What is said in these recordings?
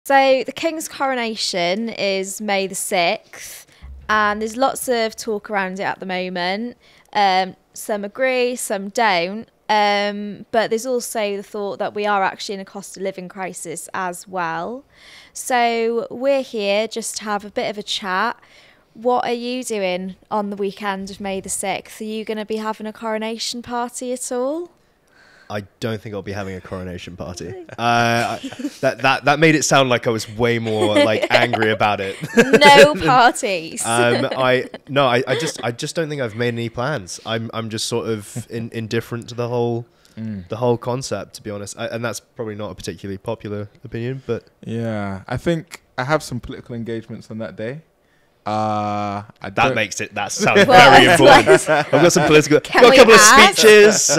So the King's coronation is May the 6th, and there's lots of talk around it at the moment. Some agree, some don't. But there's also the thought that we are actually in a cost of living crisis as well. So we're here just to have a bit of a chat. What are you doing on the weekend of May the 6th? Are you going to be having a coronation party at all? I don't think I'll be having a coronation party. That made it sound like I was way more like angry about it. No parties. I just don't think I've made any plans. I'm just sort of indifferent to the whole concept, to be honest. And that's probably not a particularly popular opinion, but yeah, I think I have some political engagements on that day. That sounds very important. I've got some political, got a couple of speeches,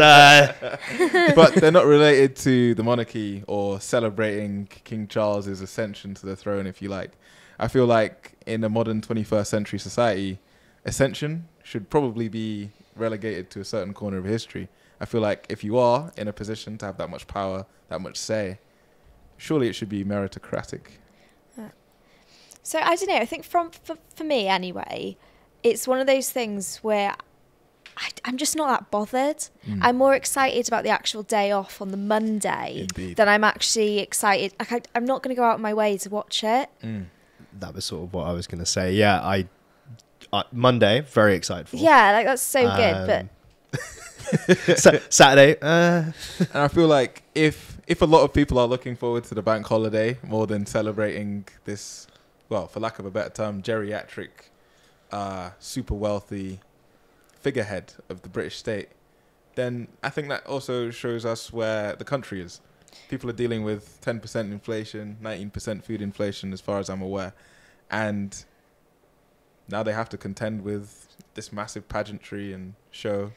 but they're not related to the monarchy or celebrating King Charles's ascension to the throne, if you like. I feel like in a modern 21st century society, ascension should probably be relegated to a certain corner of history. I feel like if you are in a position to have that much power, that much say, surely it should be meritocratic. So I don't know. I think for me anyway, it's one of those things where I'm just not that bothered. I'm more excited about the actual day off on the Monday than I'm actually excited. Like I'm not going to go out of my way to watch it. That was sort of what I was going to say. Yeah, I Monday, very excited for. Yeah, like that's so good. But Saturday, and I feel like if a lot of people are looking forward to the bank holiday more than celebrating this, well, for lack of a better term, geriatric, super wealthy figurehead of the British state, then I think that also shows us where the country is. People are dealing with 10% inflation, 19% food inflation, as far as I'm aware. And now they have to contend with this massive pageantry and show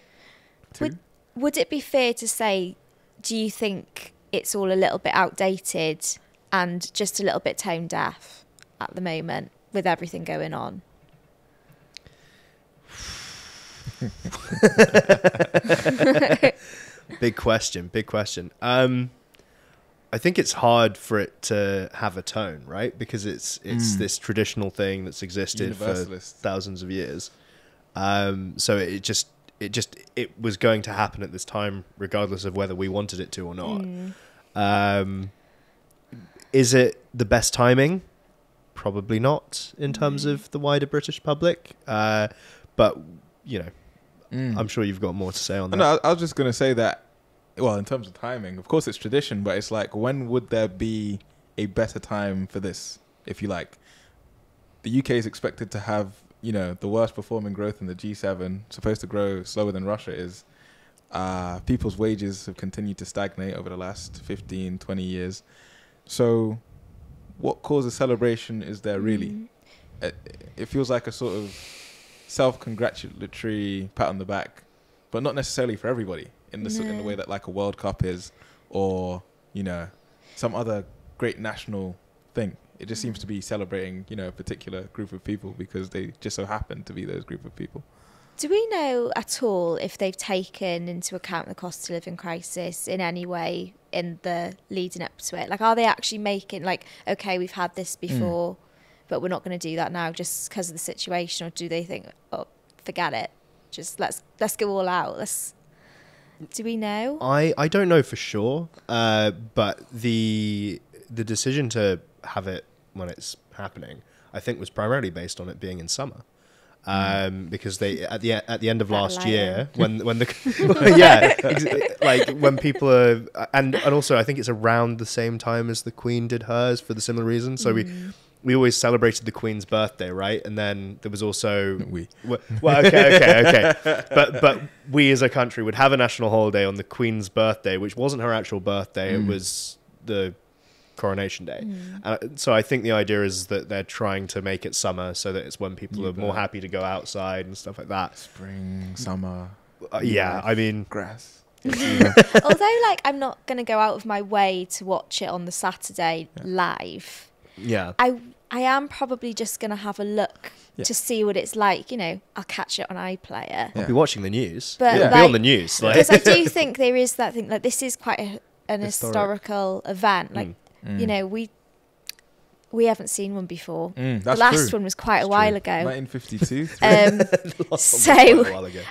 too. Would it be fair to say, do you think it's all a little bit outdated and just a little bit tone deaf at the moment with everything going on? Big question. I think it's hard for it to have a tone, right? Because it's this traditional thing that's existed for thousands of years. So it was going to happen at this time, regardless of whether we wanted it to or not. Is it the best timing? Probably not in terms of the wider British public. But, you know, I'm sure you've got more to say on that. No, I was just going to say that, well, in terms of timing, of course it's tradition, but it's like, when would there be a better time for this, if you like? The UK is expected to have, you know, the worst performing growth in the G7, supposed to grow slower than Russia is. People's wages have continued to stagnate over the last 15, 20 years. So what cause of celebration is there really? It feels like a sort of self-congratulatory pat on the back, but not necessarily for everybody in the way that like a World Cup is, or, you know, some other great national thing. It just seems to be celebrating, you know, a particular group of people because they just so happen to be those group of people. Do we know at all if they've taken into account the cost of living crisis in any way in the leading up to it? Like, are they actually making, like, okay, we've had this before, but we're not going to do that now just because of the situation? Or do they think, oh, forget it, just let's go all out? Do we know? I don't know for sure, but the decision to have it when it's happening, I think, was primarily based on it being in summer. Because they at the end of last year when the like when people are and also I think it's around the same time as the Queen did hers for the similar reason. So we always celebrated the Queen's birthday, right? And then there was also okay. But we as a country would have a national holiday on the Queen's birthday, which wasn't her actual birthday. It was the Coronation Day. So I think the idea is that they're trying to make it summer so that it's when people are more happy to go outside and stuff like that. Spring, summer. I mean, grass. Although, like, I'm not going to go out of my way to watch it on the Saturday live. Yeah. I am probably just going to have a look to see what it's like. You know, I'll catch it on iPlayer. I'll be watching the news. But It'll be on the news. Because I do think there is that thing, like, this is quite an historical event. Like, you know, we haven't seen one before. That's the last true. one was quite That's a while true. ago. 1952. So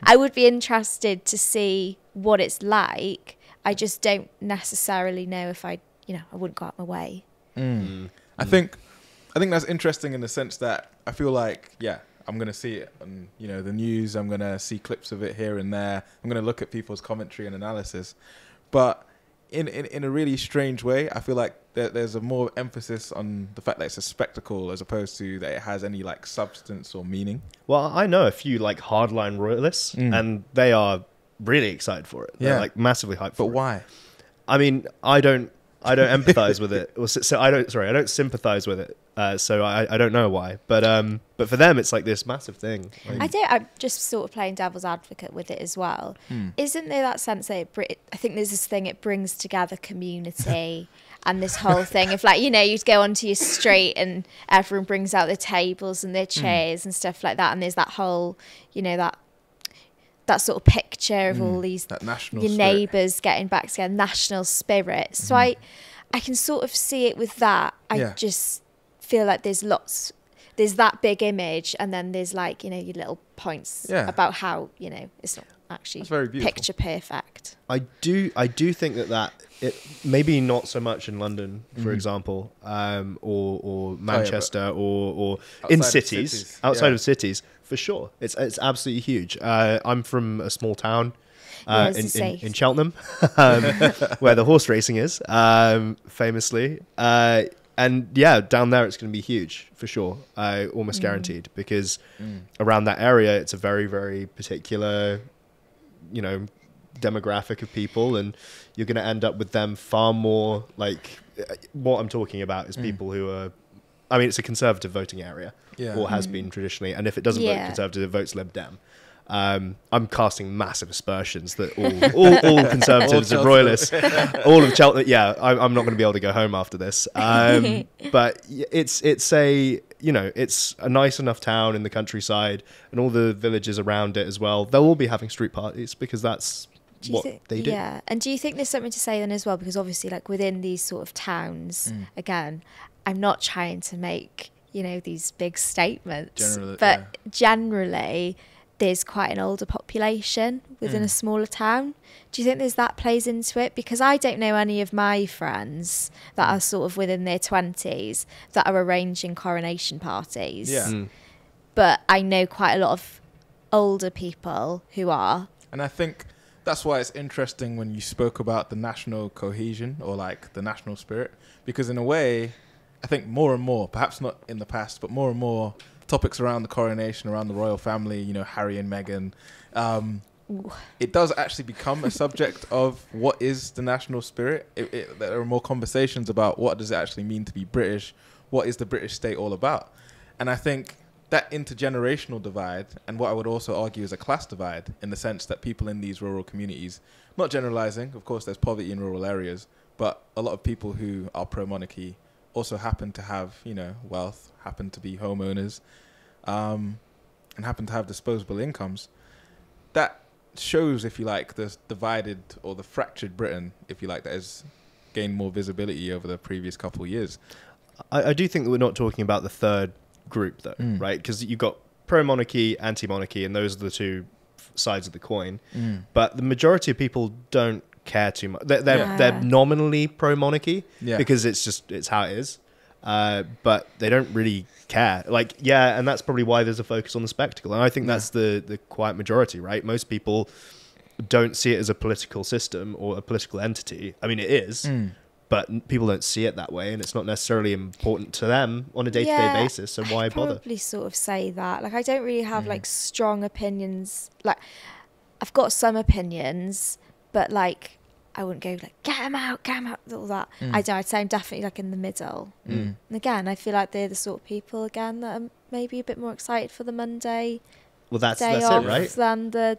I would be interested to see what it's like. I just don't necessarily know if I wouldn't go out my way. I think that's interesting in the sense that I feel like, I'm going to see it on, the news. I'm going to see clips of it here and there. I'm going to look at people's commentary and analysis. But in a really strange way, I feel like there's a more emphasis on the fact that it's a spectacle as opposed to that it has any like substance or meaning. Well, I know a few like hardline royalists, and they are really excited for it. They're like massively hyped for it. But why? I mean, I don't empathize with it. So I don't sympathize with it. So I don't know why. But for them, it's like this massive thing. I'm just sort of playing devil's advocate with it as well. Isn't there that sense that I think there's this thing, it brings together community and this whole thing of like, you'd go onto your street and everyone brings out their tables and their chairs and stuff like that. And there's that whole, that sort of picture of all these your neighbours getting back together, national spirit. So I can sort of see it with that. I just feel like there's that big image, and then there's like your little points about how it's not actually picture perfect. I do think that it maybe not so much in London, for example, or Manchester, or in cities outside of cities. For sure, it's absolutely huge. I'm from a small town in Cheltenham, where the horse racing is, famously. And down there it's going to be huge for sure, almost guaranteed, because around that area it's a very, very particular, demographic of people, and you're going to end up with them far more like what I'm talking about is people who are. I mean, it's a conservative voting area, or has been traditionally, and if it doesn't vote Conservative, it votes Lib Dem. I'm casting massive aspersions that all Conservatives and Royalists, all of Cheltenham. I'm not going to be able to go home after this. But it's a it's a nice enough town in the countryside, and all the villages around it as well. They'll all be having street parties because that's what they do. Yeah, and do you think there's something to say then as well? Because obviously, like within these sort of towns, again, I'm not trying to make these big statements, but generally there's quite an older population within a smaller town. Do you think that plays into it? Because I don't know any of my friends that are sort of within their 20s that are arranging coronation parties. But I know quite a lot of older people who are. And I think that's why it's interesting when you spoke about the national cohesion or like the national spirit, because in a way, I think more and more, perhaps not in the past, but more and more topics around the coronation, around the royal family, Harry and Meghan, it does actually become a subject of what is the national spirit. There are more conversations about what does it actually mean to be British, what is the British state all about. And I think that intergenerational divide, and what I would also argue is a class divide, in the sense that people in these rural communities, not generalizing, of course there's poverty in rural areas, but a lot of people who are pro-monarchy also happen to have, wealth, happen to be homeowners, and happen to have disposable incomes. That shows, if you like, the divided or the fractured Britain, if you like, that has gained more visibility over the previous couple of years. I do think that we're not talking about the third group, though, right? Because you've got pro-monarchy, anti-monarchy, and those are the two sides of the coin. But the majority of people don't care too much. They're nominally pro-monarchy because it's how it is. But they don't really care. And that's probably why there's a focus on the spectacle. And I think that's the quiet majority, right? Most people don't see it as a political system or a political entity. I mean, it is, but people don't see it that way, and it's not necessarily important to them on a day-to-day basis. So why bother? I'd probably sort of say that. Like, I don't really have like strong opinions. Like, I've got some opinions, but like, I wouldn't go like, get them out, all that. I'd say I'm definitely like in the middle. And again, I feel like they're the sort of people, again, that are maybe a bit more excited for the Monday that's day it, off right? than the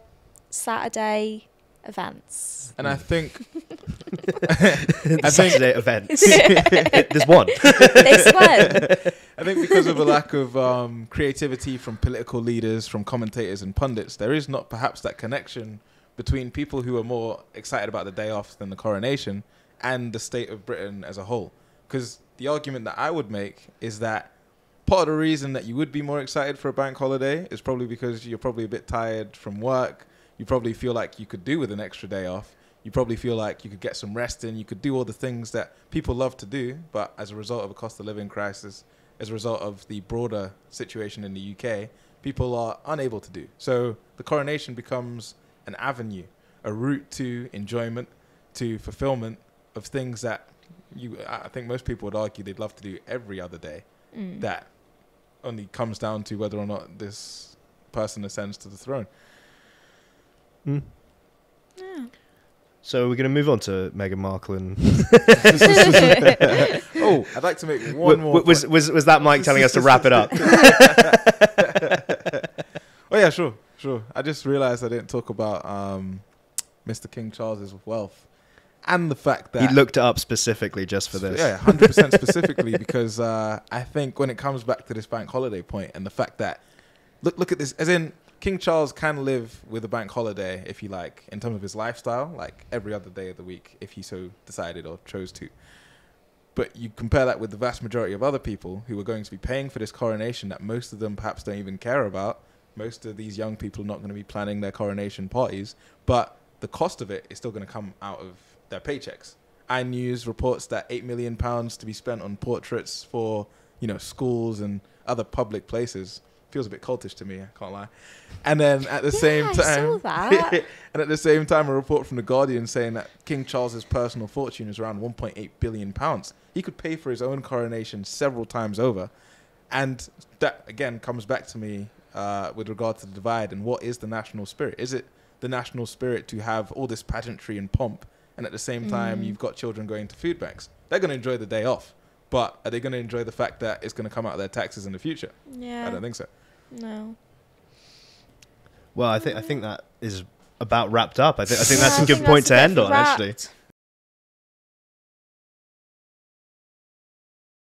Saturday events. And I think... Saturday events. There's one. This one. I think because of a lack of creativity from political leaders, from commentators and pundits, there is not perhaps that connection between people who are more excited about the day off than the coronation and the state of Britain as a whole. Because the argument that I would make is that part of the reason that you would be more excited for a bank holiday is probably because you're probably a bit tired from work. You probably feel like you could do with an extra day off. You probably feel like you could get some rest in. You could do all the things that people love to do, but as a result of a cost of living crisis, as a result of the broader situation in the UK, people are unable to do. So the coronation becomes an avenue, a route to enjoyment, to fulfillment of things that I think most people would argue they'd love to do every other day. That only comes down to whether or not this person ascends to the throne. Yeah. So we're going to move on to Meghan Markle and... Oh, I'd like to make one more... Was that Mike telling us to wrap it up? Oh, yeah, sure. I just realised I didn't talk about Mr. King Charles's wealth and the fact that... He looked it up specifically just for this. Yeah, 100% specifically because I think when it comes back to this bank holiday point and the fact that... Look at this, as in... King Charles can live with a bank holiday, if you like, in terms of his lifestyle, like every other day of the week, if he so decided or chose to. But you compare that with the vast majority of other people who are going to be paying for this coronation that most of them perhaps don't even care about. Most of these young people are not going to be planning their coronation parties, but the cost of it is still going to come out of their paychecks. iNews reports that £8 million to be spent on portraits for, schools and other public places. Feels a bit cultish to me, I can't lie. And then at the same time, I saw that. and at the same time, a report from the Guardian saying that King Charles's personal fortune is around £1.8 billion. He could pay for his own coronation several times over, and that again comes back to me with regard to the divide and what is the national spirit? Is it the national spirit to have all this pageantry and pomp, and at the same time you've got children going to food banks? They're going to enjoy the day off. But are they going to enjoy the fact that it's going to come out of their taxes in the future? Yeah. I don't think so. No. Well, I think that is about wrapped up. I think that's a good point to end on, actually.